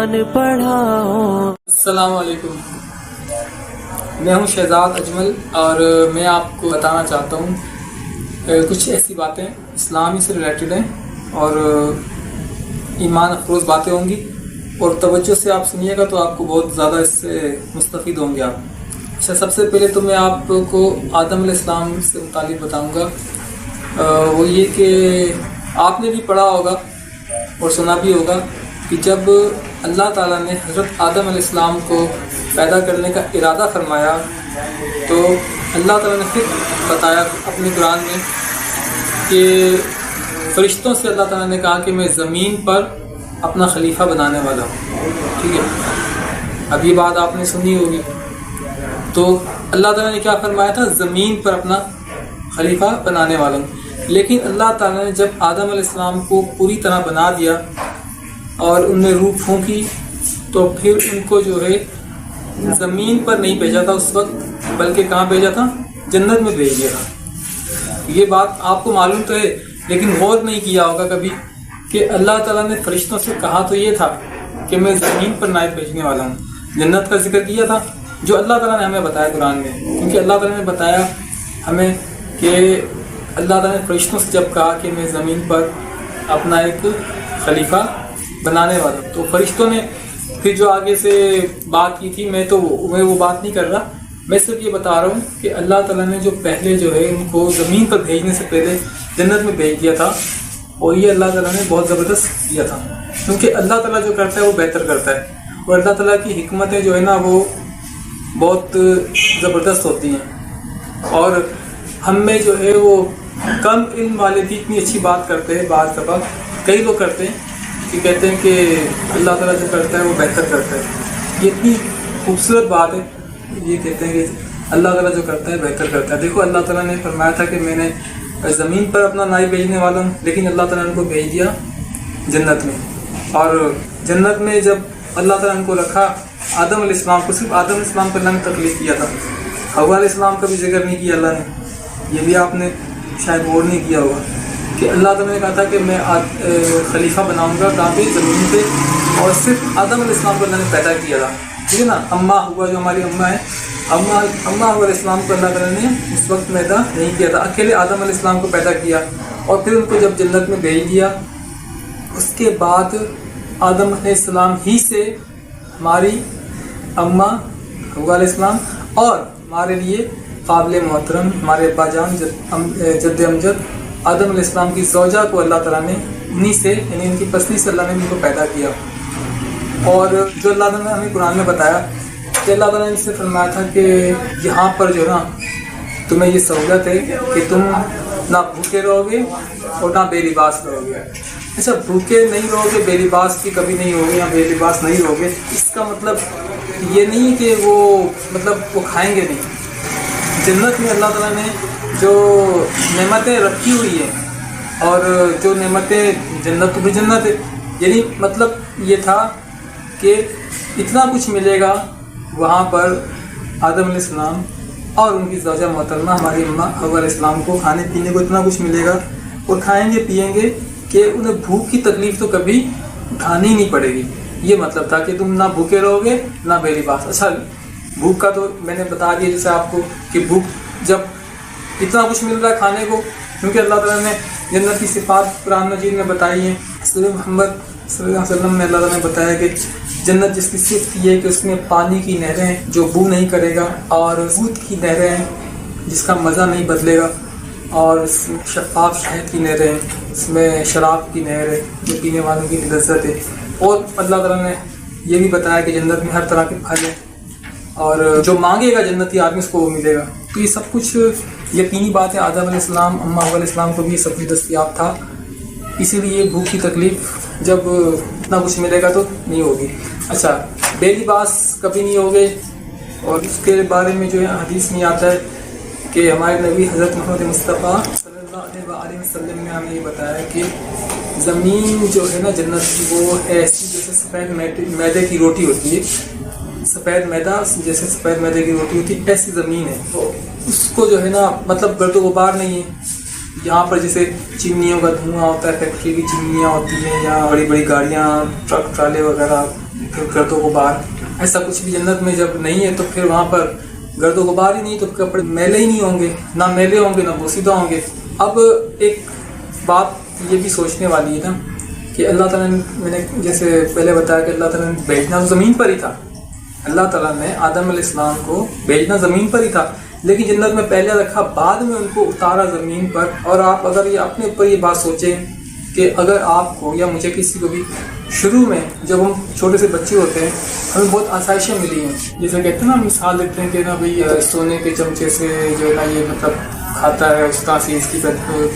قرآن پڑھاؤ. السلام علیکم، میں ہوں شہزاد اجمل اور میں آپ کو بتانا چاہتا ہوں کچھ ایسی باتیں اسلامی سے ریلیٹڈ ہیں اور ایمان افروز باتیں ہوں گی، اور توجہ سے آپ سنیے گا تو آپ کو بہت زیادہ اس سے مستفید ہوں گے آپ. اچھا، سب سے پہلے تو میں آپ کو آدم علیہ السلام سے متعلق بتاؤں گا. وہ یہ کہ آپ نے بھی پڑھا ہوگا اور سنا بھی ہوگا کہ جب اللہ تعالیٰ نے حضرت آدم علیہ السلام کو پیدا کرنے کا ارادہ فرمایا تو اللہ تعالیٰ نے پھر بتایا اپنے قرآن میں کہ فرشتوں سے اللہ تعالیٰ نے کہا کہ میں زمین پر اپنا خلیفہ بنانے والا ہوں. ٹھیک ہے، اب یہ بات آپ نے سنی ہوگی. تو اللہ تعالیٰ نے کیا فرمایا تھا؟ زمین پر اپنا خلیفہ بنانے والا ہوں. لیکن اللہ تعالیٰ نے جب آدم علیہ السلام کو پوری طرح بنا دیا اور ان میں روح پھونکی تو پھر ان کو جو ہے زمین پر نہیں بھیجا تھا اس وقت، بلکہ کہاں بھیجا تھا؟ جنت میں بھیج دیا تھا. یہ بات آپ کو معلوم تو ہے، لیکن غور نہیں کیا ہوگا کبھی کہ اللہ تعالیٰ نے فرشتوں سے کہا تو یہ تھا کہ میں زمین پر نائب بھیجنے والا ہوں. جنت کا ذکر کیا تھا جو اللہ تعالیٰ نے ہمیں بتایا قرآن میں، کیونکہ اللہ تعالیٰ نے بتایا ہمیں کہ اللہ تعالیٰ نے فرشتوں سے جب کہا کہ میں زمین پر اپنا ایک خلیفہ بنانے والا ہوں، تو فرشتوں نے پھر جو آگے سے بات کی تھی میں وہ بات نہیں کر رہا. میں صرف یہ بتا رہا ہوں کہ اللہ تعالیٰ نے جو پہلے جو ہے ان کو زمین پر بھیجنے سے پہلے جنت میں بھیج دیا تھا، اور یہ اللہ تعالیٰ نے بہت زبردست کیا تھا، کیونکہ اللہ تعالیٰ جو کرتا ہے وہ بہتر کرتا ہے، اور اللہ تعالیٰ کی حکمتیں جو ہے نا وہ بہت زبردست ہوتی ہیں. اور ہم میں جو ہے وہ کم علم والے بھی اتنی اچھی بات کرتے ہیں. بعض دفعہ کئی لوگ کرتے ہیں کہ کہتے ہیں کہ اللہ تعالیٰ جو کرتا ہے وہ بہتر کرتا ہے. یہ اتنی خوبصورت بات ہے، یہ کہتے ہیں کہ اللہ تعالیٰ جو کرتا ہے بہتر کرتا ہے. دیکھو اللہ تعالیٰ نے فرمایا تھا کہ میں نے زمین پر اپنا نائب بھیجنے والا ہوں، لیکن اللہ تعالیٰ نے ان کو بھیج دیا جنت میں. اور جنت میں جب اللہ تعالیٰ نے ان کو رکھا، آدم علیہ السلام کو، صرف آدم علیہ السلام پر اللہ نے تکلیف کیا تھا، حوا علیہ السلام کا بھی ذکر نہیں کیا اللہ نے. یہ بھی آپ نے شاید غور نہیں کیا ہوگا کہ اللہ تعالیٰ نے کہا تھا کہ میں خلیفہ بناؤں گا کہاں پہ؟ زمین پہ. اور صرف آدم علیہ السلام کو اللہ نے پیدا کیا تھا. ٹھیک ہے نا، اماں ہوا جو ہماری اماں ہے، اماں ہوا علیہ السلام کو اللہ تعالیٰ نے اس وقت پیدا نہیں کیا تھا، اکیلے آدم علیہ السلام کو پیدا کیا. اور پھر ان کو جب جنت میں بھیج دیا، اس کے بعد آدم علیہ السلام ہی سے ہماری اماں ہوا علیہ السلام اور ہمارے لیے قابل محترم ہمارے ابا جان جد امجد آدم علیہ السلام کی زوجہ کو اللہ تعالیٰ نے انہی سے، یعنی ان کی پسلی سے اللہ نے ان کو پیدا کیا. اور جو اللہ تعالیٰ نے ہمیں قرآن میں بتایا کہ اللہ تعالیٰ نے ان سے فرمایا تھا کہ یہاں پر جو نا تمہیں یہ سہولت ہے کہ تم نہ بھوکے رہو گے اور نہ بے لباس رہو گے. اچھا، بھوکے نہیں رہو گے، بے لباس بھی کبھی نہیں ہوگے یا بے لباس نہیں رہو گے، اس کا مطلب یہ نہیں کہ وہ کھائیں گے نہیں. جنت میں اللہ تعالیٰ نے جو نعمتیں رکھی ہوئی ہیں، اور جو نعمتیں جنت بھی جنت ہے، یعنی مطلب یہ تھا کہ اتنا کچھ ملے گا وہاں پر آدم علیہ السلام اور ان کی زوجہ محترمہ ہماری اماں حوا علیہ السلام کو کھانے پینے کو اتنا کچھ ملے گا اور کھائیں گے پیئیں گے کہ انہیں بھوک کی تکلیف تو کبھی اٹھانی ہی نہیں پڑے گی. یہ مطلب تھا کہ تم نہ بھوکے رہو گے نہ بے لباس. اچھا، بھوک کا تو میں نے بتا دیا جیسے آپ کو کہ بھوک جب اتنا کچھ مل رہا ہے کھانے کو، کیونکہ اللہ تعالیٰ نے جنت کی صفات قرآن مجید میں بتائی ہیں. سورہ محمد صلی اللہ علیہ وسلم میں اللہ تعالیٰ نے بتایا کہ جنت جس کی صفت یہ ہے کہ اس میں پانی کی نہریں جو بو نہیں کرے گا، اور دودھ کی نہریں جس کا مزہ نہیں بدلے گا، اور شفاف شہد کی نہریں، اس میں شراب کی نہر ہے جو پینے والوں کی لذت ہے. اور اللہ تعالیٰ نے یہ بھی بتایا کہ جنت میں ہر طرح کے پھل ہیں، اور جو مانگے گا جنتی آدمی اس کو وہ ملے گا. تو یہ سب کچھ یقینی بات ہے. آدم علیہ السلام، اماں حوا علیہ السلام کو بھی یہ سب کچھ دستیاب تھا، اسی لیے بھوک کی تکلیف جب اتنا کچھ ملے گا تو نہیں ہوگی. اچھا، بے لباس کبھی نہیں ہوگے، اور اس کے بارے میں جو ہے حدیث میں آتا ہے کہ ہمارے نبی حضرت محمد مصطفیٰ صلی اللہ علیہ وسلم نے ہمیں یہ بتایا کہ زمین جو ہے نا جنت کی، وہ ایسی جیسے سفید میدے کی روٹی ہوتی ہے، سفید میدا جیسے سفید میدے کی روٹی ہوتی ہے، ایسی زمین ہے. تو اس کو جو ہے نا مطلب گرد و غبار نہیں ہے. یہاں پر جیسے چمنیوں کا دھواں ہوتا ہے، فیکٹری کی چمنیاں ہوتی ہیں، یا بڑی بڑی گاڑیاں، ٹرک ٹرالے وغیرہ پھر گرد و غبار، ایسا کچھ بھی جنت میں جب نہیں ہے تو پھر وہاں پر گرد و غبار ہی نہیں تو کپڑے میلے ہی نہیں ہوں گے، نہ میلے ہوں گے نہ بوسیدہ ہوں گے۔ اب ایک بات یہ بھی سوچنے والی ہے نا کہ اللہ تعالیٰ نے، میں نے جیسے پہلے بتایا کہ اللہ تعالیٰ نے بھیجنا زمین پر ہی تھا، اللہ تعالیٰ نے آدم علیہ السلام کو بھیجنا زمین پر ہی تھا، لیکن جنت میں پہلے رکھا، بعد میں ان کو اتارا زمین پر۔ اور آپ اگر یہ اپنے اوپر یہ بات سوچیں کہ اگر آپ کو یا مجھے کسی کو بھی شروع میں جب ہم چھوٹے سے بچے ہوتے ہیں ہمیں بہت آسائشیں ملی ہیں، جیسے کہتے ہیں نا، مثال دیتے ہیں کہ نا بھائی سونے کے چمچے سے جو ہے نا یہ مطلب کھاتا ہے، اس طرح سے اس کی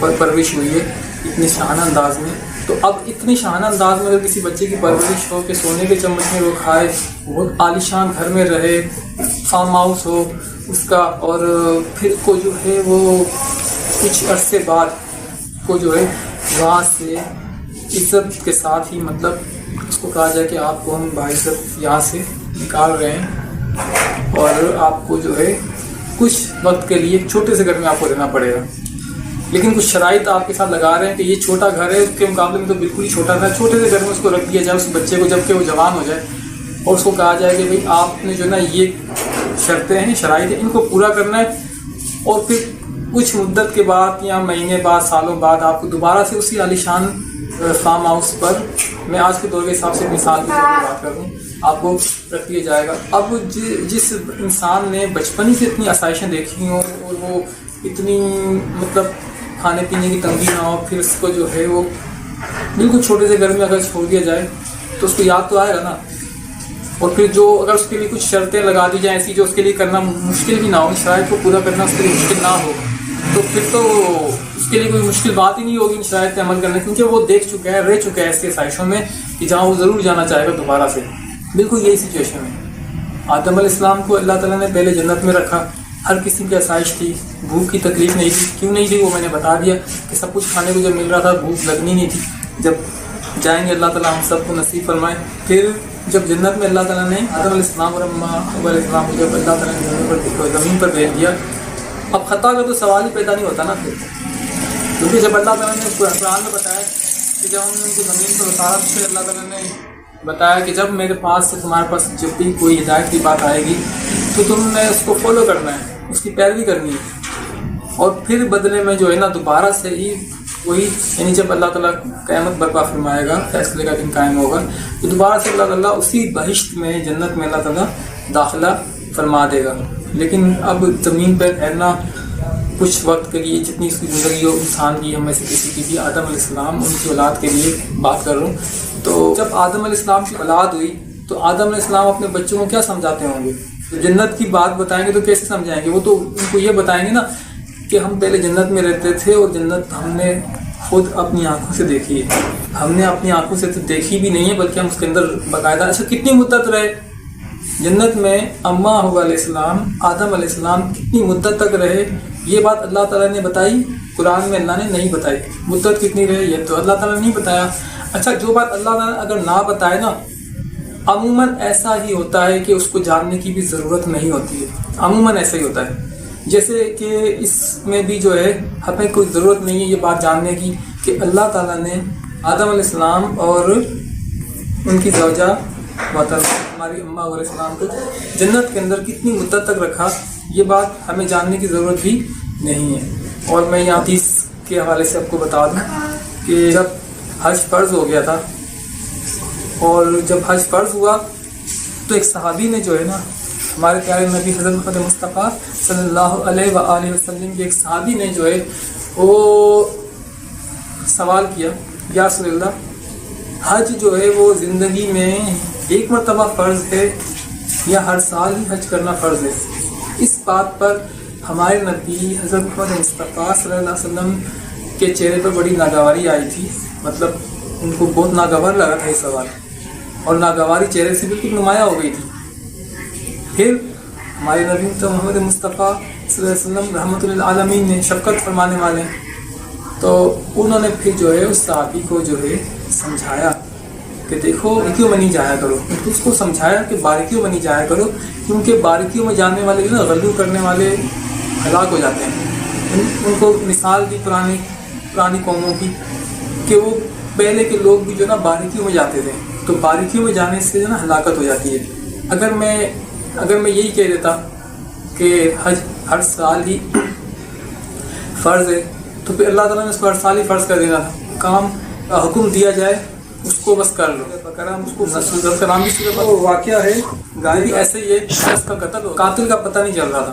پرورش ہوئی ہے اتنی شاہانہ انداز میں۔ تو اب اتنی شاہانہ انداز میں اگر کسی بچے کی پرورش ہو کہ سونے کے چمچ میں وہ کھائے، بہت عالیشان گھر میں رہے، فارم ہاؤس ہو اس کا، اور پھر کو جو ہے وہ کچھ عرصے بعد کو جو ہے وہاں سے عزت کے ساتھ ہی مطلب اس کو کہا جائے کہ آپ کو ہم باعزت یہاں سے نکال رہے ہیں اور آپ کو جو ہے کچھ وقت کے لیے چھوٹے سے گھر میں آپ کو رہنا پڑے گا، لیکن کچھ شرائط آپ کے ساتھ لگا رہے ہیں کہ یہ چھوٹا گھر ہے، اس کے مقابلے میں تو بالکل ہی چھوٹا تھا، چھوٹے سے گھر میں اس کو رکھ دیا جائے اس بچے کو جب کہ وہ جوان ہو جائے، اور اس کو کہا جائے کہ بھائی آپ نے جو نا یہ شرطیں ہیں، شرائط ہیں، ان کو پورا کرنا ہے، اور پھر کچھ مدت کے بعد یا مہینے بعد، سالوں بعد آپ کو دوبارہ سے اسی عالیشان فارم ہاؤس پر، میں آج کے دور کے حساب سے مثال کی بات کروں، آپ کو رکھ دیا جائے گا۔ اب جس انسان نے بچپن ہی سے اتنی آسائشیں دیکھی ہوں اور وہ اتنی مطلب کھانے پینے کی تنگی نہ ہو، پھر اس کو جو ہے وہ بالکل چھوٹے سے گھر میں اگر چھوڑ دیا جائے تو اس کو یاد تو آئے گا نا، اور پھر جو اگر اس کے لیے کچھ شرطیں لگا دی جائیں ایسی جو اس کے لیے کرنا مشکل بھی نہ ہو، شرائط کو پورا کرنا اس کے لیے مشکل نہ ہو، تو پھر تو اس کے لیے کوئی مشکل بات ہی نہیں ہوگی ان شرائط پہ عمل کرنے، کیونکہ وہ دیکھ چکا ہے، رہ چکا ہے ایسی آسائشوں میں کہ جہاں وہ ضرور جانا چاہے گا دوبارہ سے۔ بالکل یہی سچویشن ہے، آدم علیہ السلام کو اللہ تعالیٰ نے پہلے جنت میں رکھا، ہر قسم کی آسائش تھی، بھوک کی تکلیف نہیں تھی، کیوں نہیں تھی وہ میں نے بتا دیا کہ سب کچھ کھانے کو جب مل رہا تھا بھوک لگنی نہیں تھی، جب جائیں گے اللہ تعالیٰ ہم سب کو نصیب فرمائے۔ پھر جب جنت میں اللہ تعالیٰ نے آدم علیہ السلام اور اماں حوا علیہ السلام کو جب اللہ تعالیٰ نے زمین پر بھیج دیا، اب خطا کا تو سوال ہی پیدا نہیں ہوتا نا پھر، کیونکہ جب اللہ تعالیٰ نے قرآن میں بتایا کہ جب ہم نے ان کو زمین پر اتارا تو پھر اللہ تعالیٰ نے بتایا کہ جب میرے پاس سے تمہارے پاس جب بھی کوئی ہدایت کی بات آئے گی تو تم نے اس کو فالو کرنا ہے، اس کی پیروی کرنی ہے، اور پھر بدلے میں جو ہے نا دوبارہ سے ہی وہی، یعنی جب اللہ تعالیٰ قیامت برپا فرمائے گا، فیصلے کا دن قائم ہوگا، تو دوبارہ سے اللہ تعالیٰ اسی بہشت میں، جنت میں اللہ تعالیٰ داخلہ فرما دے گا۔ لیکن اب زمین پر ٹھہرنا کچھ وقت کے لیے، جتنی اس کی زندگی ہو انسان کی، ہم میں سے کسی کی بھی، آدم علیہ السلام ان کی اولاد کے لیے بات کر رہا ہوں، تو جب آدم علیہ السلام کی اولاد ہوئی تو آدم علیہ السلام اپنے بچوں کو کیا سمجھاتے ہوں گے؟ تو جنت کی بات بتائیں گے تو کیسے سمجھائیں گے؟ وہ تو ان کو یہ بتائیں گے نا کہ ہم پہلے جنت میں رہتے تھے اور جنت ہم نے خود اپنی آنکھوں سے دیکھی ہے، ہم نے اپنی آنکھوں سے تو دیکھی بھی نہیں ہے بلکہ ہم اس کے اندر باقاعدہ، اچھا کتنی مدت رہے جنت میں؟ اماں حوا علیہ السلام، آدم علیہ السلام کتنی مدت تک رہے؟ یہ بات اللہ تعالیٰ نے بتائی، قرآن میں اللہ نے نہیں بتائی، مدت کتنی رہے یہ تو اللہ تعالیٰ نے نہیں بتایا۔ اچھا جو بات اللہ تعالیٰ اگر نہ بتائے نا، عموماً ایسا ہی ہوتا ہے کہ اس کو جاننے کی بھی ضرورت نہیں ہوتی ہے، عموماً ایسا ہی ہوتا ہے، جیسے کہ اس میں بھی جو ہے ہمیں کوئی ضرورت نہیں ہے یہ بات جاننے کی کہ اللہ تعالیٰ نے آدم علیہ السلام اور ان کی زوجہ ہماری اماں علیہ السلام کو جنت کے اندر کتنی مدت تک رکھا، یہ بات ہمیں جاننے کی ضرورت بھی نہیں ہے۔ اور میں یہاں حدیث کے حوالے سے آپ کو بتا دوں کہ جب حج فرض ہو گیا تھا، اور جب حج فرض ہوا تو ایک صحابی نے جو ہے نا، ہمارے پیارے نبی حضرت محمد مصطفیٰ صلی اللہ علیہ وآلہ وسلم کے ایک صحابی نے جو ہے وہ سوال کیا، یا رسول اللہ حج جو ہے وہ زندگی میں ایک مرتبہ فرض ہے یا ہر سال ہی حج کرنا فرض ہے؟ اس بات پر ہمارے نبی حضرت محمد مصطفیٰ صلی اللہ علیہ وسلم کے چہرے پر بڑی ناگواری آئی تھی، مطلب ان کو بہت ناگوار لگا تھا یہ سوال، اور ناگواری چہرے سے بالکل نمایاں ہو گئی تھی۔ پھر ہمارے نبی محمد مصطفیٰ صلی اللہ علیہ وسلم رحمۃ للعالمین نے، شفقت فرمانے والے، تو انہوں نے پھر جو ہے اس صحابی کو جو ہے سمجھایا کہ دیکھو باریکیوں میں نہیں جایا کرو، اس کو سمجھایا کہ باریکیوں میں نہیں جایا کرو، کیونکہ باریکیوں میں جانے والے جو نا غلو کرنے والے ہلاک ہو جاتے ہیں۔ ان کو مثال دی پرانی قوموں کی کہ وہ پہلے کے لوگ بھی جو نا باریکیوں میں جاتے تھے، تو باریکیوں میں جانے سے جو نا ہلاکت ہو جاتی ہے. اگر میں یہی کہہ دیتا کہ حج ہر سال ہی فرض ہے تو پھر اللہ تعالیٰ نے اس کو ہر سال ہی فرض کر دینا تھا. کام کا حکم دیا جائے اس کو بس کر لو. اس کو کا نام بھی واقعہ ہے گائے بھی ایسے ہی ہے. اس کا قاتل کا پتہ نہیں چل رہا تھا.